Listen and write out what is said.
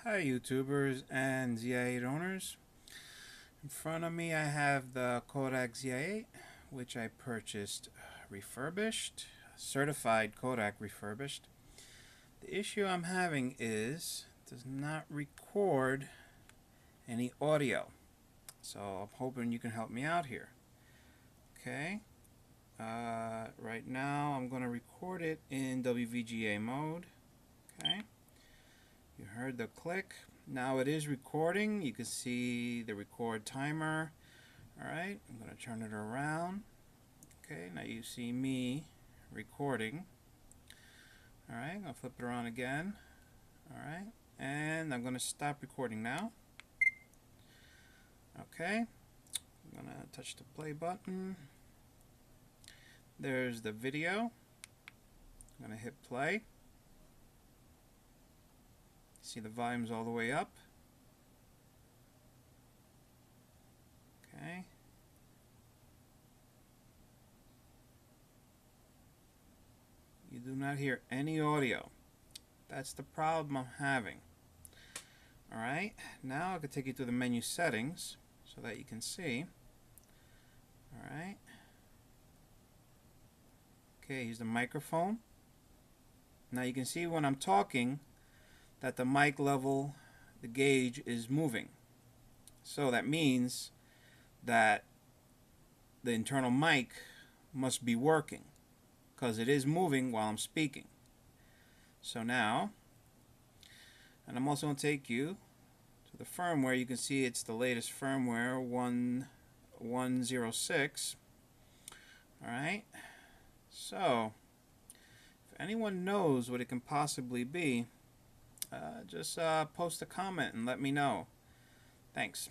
Hi YouTubers and Zi8 owners. In front of me I have the Kodak Zi8, which I purchased refurbished, certified Kodak refurbished. The issue I'm having is it does not record any audio. So I'm hoping you can help me out here. Okay. Right now I'm going to record it in WVGA mode. Okay. You heard the click. Now it is recording. You can see the record timer. Alright, I'm going to turn it around. Okay, now you see me recording. Alright, I'll flip it around again. Alright, and I'm going to stop recording now. Okay, I'm going to touch the play button. There's the video. I'm going to hit play. See the volume's all the way up. Okay. You do not hear any audio. That's the problem I'm having. Alright, now I can take you to the menu settings so that you can see. Alright. Okay, here's the microphone. Now you can see when I'm talking that the mic level, the gauge is moving. So that means that the internal mic must be working because it is moving while I'm speaking. So now, and I'm also going to take you to the firmware. You can see it's the latest firmware 1.106. Alright, so if anyone knows what it can possibly be, just post a comment and let me know. Thanks.